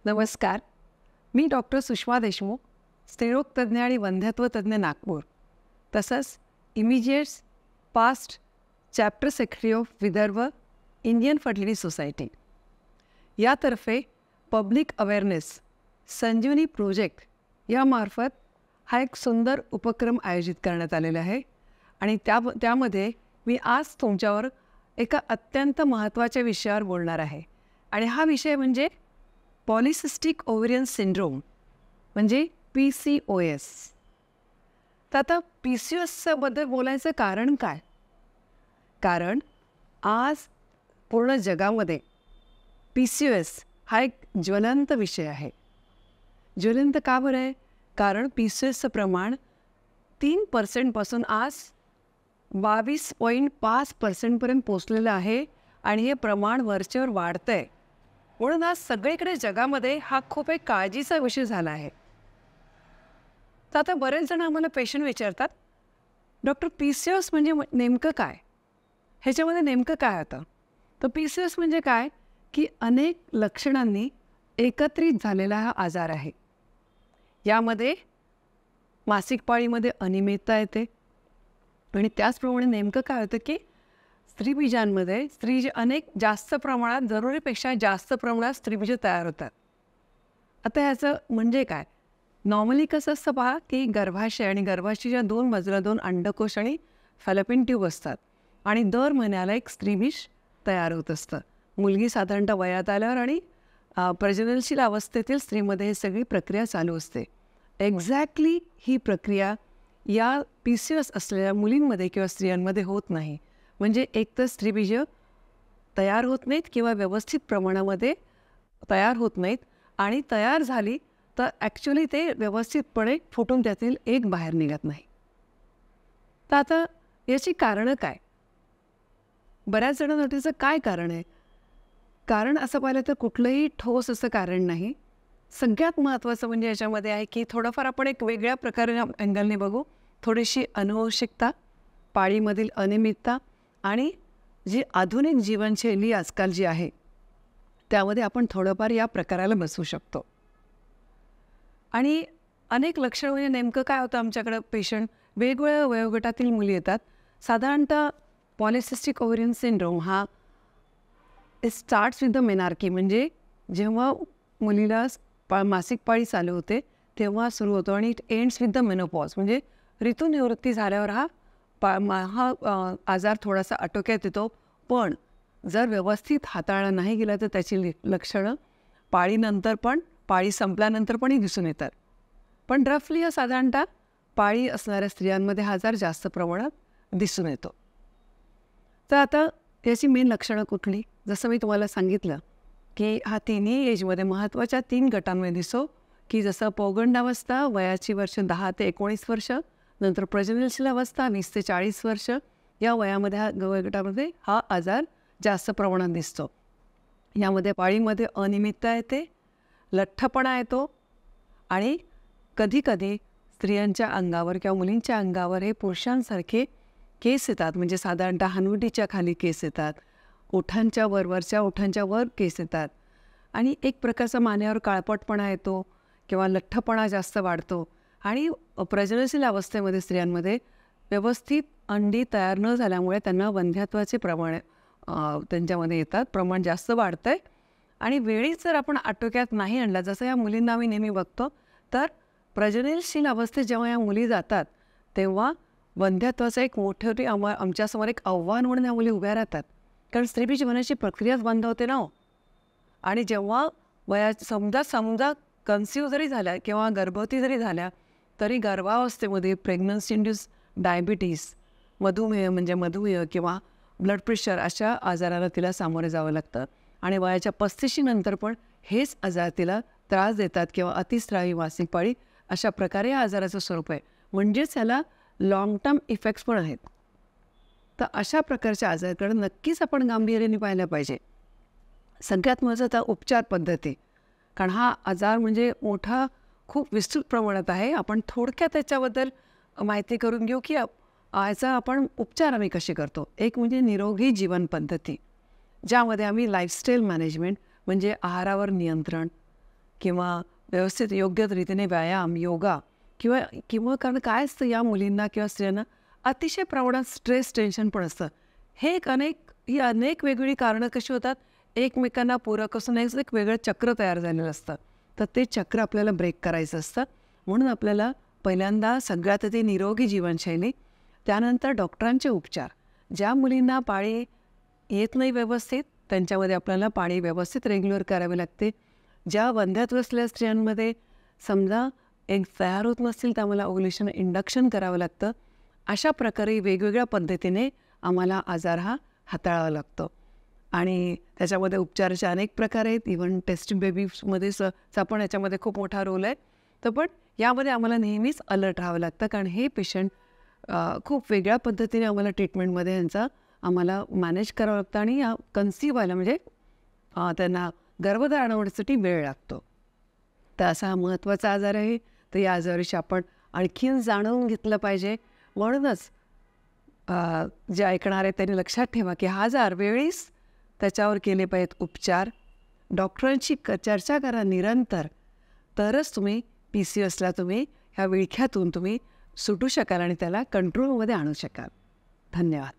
नमस्कार. मी डॉक्टर सुषमा देशमुख, स्त्रीरोगतज्ञ आणि वंध्यत्व तज्ज्ञ नागपूर, तसंच immediate past chapter secretary of Vidarbha Indian fertility society यातर्फे पब्लिक अवेअरनेस संजीवनी प्रोजेक्ट यामार्फत हा एक सुंदर उपक्रम आयोजित करण्यात आलेला आहे. आणि त्यामध्ये मी आज तुमच्यावर एका अत्यंत महत्त्वाच्या विषयावर बोलणार आहे. आणि हा विषय म्हणजे पॉलिसिस्टिक ओव्हरियन सिंड्रोम म्हणजे PCOS. तर आता PCOSबद्दल बोलायचं कारण काय? कारण आज पूर्ण जगामध्ये PCOS हा एक ज्वलंत विषय आहे. ज्वलंत का बरं आहे? कारण PCOSचं प्रमाण 3% आज 22.5% पोचलेलं आहे आणि हे प्रमाण वरचेवर वाढतं आहे. म्हणून आज सगळीकडे जगामध्ये हा खूप एक काळजीचा विषय झाला आहे. तर आता बरेच जण आम्हाला पेशंट विचारतात, डॉक्टर PCOS म्हणजे नेमकं काय? ह्याच्यामध्ये नेमकं काय होतं? तर PCOS म्हणजे काय की अनेक लक्षणांनी एकत्रित झालेला हा आजार आहे. यामध्ये मासिक पाळीमध्ये अनियमितता येते आणि त्याचप्रमाणे नेमकं काय होतं की स्त्रीबीजांमध्ये जास्त प्रमाणात जरुरीपेक्षा जास्त प्रमाणात स्त्रीबीज तयार होतात. आता ह्याचं म्हणजे काय? नॉर्मली कसं असतं पहा की गर्भाशय आणि गर्भाशयाच्या 2 बाजूला 2 अंडकोश आणि फॅलोपियन ट्यूब असतात आणि दर महिन्याला एक स्त्रीबीज तयार होत असतं. मुलगी साधारणतः वयात आल्यावर आणि प्रजननशील अवस्थेतील स्त्रीमध्ये ही सगळी प्रक्रिया चालू असते. एक्झॅक्टली ही प्रक्रिया या PCOS असलेल्या मुलींमध्ये किंवा स्त्रियांमध्ये होत नाही. म्हणजे एक तर स्त्रीबीज तयार होत नाहीत किंवा व्यवस्थित प्रमाणामध्ये तयार होत नाहीत आणि तयार झाली तर ॲक्च्युली ते व्यवस्थितपणे फुटून त्यातील एक बाहेर निघत नाही. तर आता याची कारणं काय? बऱ्याच जणांना त्याचं काय कारण आहे? कारण असं पाहिलं तर कुठलंही ठोस असं कारण नाही. सगळ्यात महत्त्वाचं म्हणजे याच्यामध्ये आहे की थोडंफार आपण एक वेगळ्या प्रकारे अँगलने बघू. थोडीशी अनुवंशिकता, पाळीमधील अनियमितता आणि जी आधुनिक जीवनशैली आजकाल जी आहे त्यामध्ये आपण थोडंफार या प्रकाराला बसवू शकतो. आणि अनेक लक्षणं म्हणजे नेमकं काय होतं आमच्याकडं पेशंट वेगवेगळ्या वयोगटातील मुली येतात. साधारणतः पॉलिसिस्टिक ओव्हरियन सिंड्रोम हा स्टार्ट्स विथ द मेनार्की म्हणजे जेव्हा मुलीला मासिक पाळी चालू होते तेव्हा सुरू होतो आणि it ends with the menopause म्हणजे ऋतुनिवृत्ती झाल्यावर हा आजार थोडासा आटोक्यात येतो. पण जर व्यवस्थित हाताळला नाही गेला तर त्याची लक्षणं पाळी संपल्यानंतर पण दिसून येतात. पण रफली हा साधारणतः पाळी असणाऱ्या स्त्रियांमध्ये हा आजार जास्त प्रमाणात दिसून येतो. तर आता याची मेन लक्षणं कुठली? जसं मी तुम्हाला सांगितलं की हा तिन्ही एजमध्ये महत्त्वाच्या 3 गटांमध्ये दिसतो की जसं पौगंडावस्था वयाची वर्ष 10 ते 19 वर्ष, नंतर प्रजननशील अवस्था 20 ते 40 वर्ष, या वयामध्ये वयोगटामध्ये हा आजार जास्त प्रमाणात दिसतो. यामध्ये पाळीमध्ये अनियमितता येते, लठ्ठपणा येतो आणि कधीकधी स्त्रियांच्या अंगावर किंवा मुलींच्या अंगावर हे पुरुषांसारखे केस येतात. म्हणजे साधारणतः हनुवटीच्या खाली केस येतात, ओठांच्या वर केस येतात आणि एक प्रकारचा मानेवर काळपटपणा येतो किंवा लठ्ठपणा जास्त वाढतो. आणि प्रजननशील अवस्थेमध्ये स्त्रियांमध्ये व्यवस्थित अंडी तयार न झाल्यामुळे त्यांना वंध्यत्वाचे प्रमाण त्यांच्यामध्ये येतात, प्रमाण जास्त वाढतं आहे. आणि वेळीच जर आपण आटोक्यात नाही आणला, जसं या मुलींना आम्ही नेहमी बघतो, तर प्रजननशील अवस्थेत जेव्हा या मुली जातात तेव्हा वंध्यत्वाचं एक मोठं आमच्यासमोर एक आव्हान म्हणून या मुली उभ्या राहतात. कारण स्त्रीबीज बनण्याची प्रक्रियाच बंद होते ना हो. आणि जेव्हा समजा कन्सिव्ह जरी झाल्या किंवा गर्भवती जरी झाल्या तरी गर्भावस्थेमध्ये प्रेग्नन्सी इंड्यूस डायबिटीस, मधुमेह किंवा ब्लड प्रेशर अशा आजाराला तिला सामोरे जावं लागतं. आणि वयाच्या 35 नंतर पण हेच आजार तिला त्रास देतात किंवा अतिस्रावी मासिक पाळी अशा प्रकारे या आजाराचं स्वरूप आहे. म्हणजेच याला लॉंग टर्म इफेक्ट्स पण आहेत. तर अशा प्रकारच्या आजाराकडे नक्कीच आपण गांभीर्याने पाहिलं पाहिजे. सगळ्यात महत्त्वाचा उपचार पद्धती, कारण हा आजार म्हणजे मोठा खूप विस्तृत प्रमाणात आहे. आपण थोडक्यात त्याच्याबद्दल माहिती करून घेऊ की याचा आपण उपचार आम्ही कसे करतो. एक म्हणजे निरोगी जीवन पद्धती, ज्यामध्ये आम्ही लाईफस्टाईल मॅनेजमेंट म्हणजे आहारावर नियंत्रण, किंवा व्यवस्थित योग्य रीतीने व्यायाम, योगा किंवा किंवा कारण काय असतं या मुलींना किंवा स्त्रियांना अतिशय प्रमाणात स्ट्रेस, टेन्शन पण असतं. हे ही अनेक वेगवेगळी कारणं कशी होतात, एकमेकांना पूरक असून एक वेगळं चक्र तयार झालेलं असतं. तर ते चक्र आपल्याला ब्रेक करायचं असतं. म्हणून आपल्याला पहिल्यांदा सगळ्यात आधी निरोगी जीवनशैली, त्यानंतर डॉक्टरांचे उपचार. ज्या मुलींना पाळी येत नाही व्यवस्थित, त्यांच्यामध्ये आपल्याला पाळी व्यवस्थित रेग्युलर करावी लागते. ज्या वंध्यात्व असलेल्या स्त्रियांमध्ये समजा एक तयार होत नसतील तर आम्हाला ओव्ह्युलेशन इंडक्शन करावं लागतं. अशा प्रकारे वेगवेगळ्या पद्धतीने आम्हाला आजार हा हाताळावा लागतो. आणि त्याच्यामध्ये उपचाराचे अनेक प्रकार आहेत. इव्हन टेस्टिंग बेबीजमध्ये चा पण याच्यामध्ये खूप मोठा रोल आहे. तर पण यामध्ये आम्हाला नेहमीच अलर्ट राहावं लागतं, कारण हे पेशंट खूप वेगळ्या पद्धतीने आम्हाला ट्रीटमेंटमध्ये यांचा आम्हाला मॅनेज करावं लागतं आणि कन्सीव्ह व्हायला म्हणजे त्यांना गर्भधारण होण्यासाठी वेळ लागतो. तर असा हा महत्त्वाचा आजार आहे. तर या आजाराविषयी आपण आणखीन जाणून घेतलं पाहिजे. म्हणूनच जे ऐकणार आहेत त्यांनी लक्षात ठेवा की हा आजार वेळीच त्याच्यावर केले पाहिजेत उपचार. डॉक्टरांशी चर्चा करा निरंतर. तरच तुम्ही PCOSला तुम्ही ह्या विळख्यातून तुम्ही सुटू शकाल आणि त्याला कंट्रोलमध्ये आणू शकाल. धन्यवाद.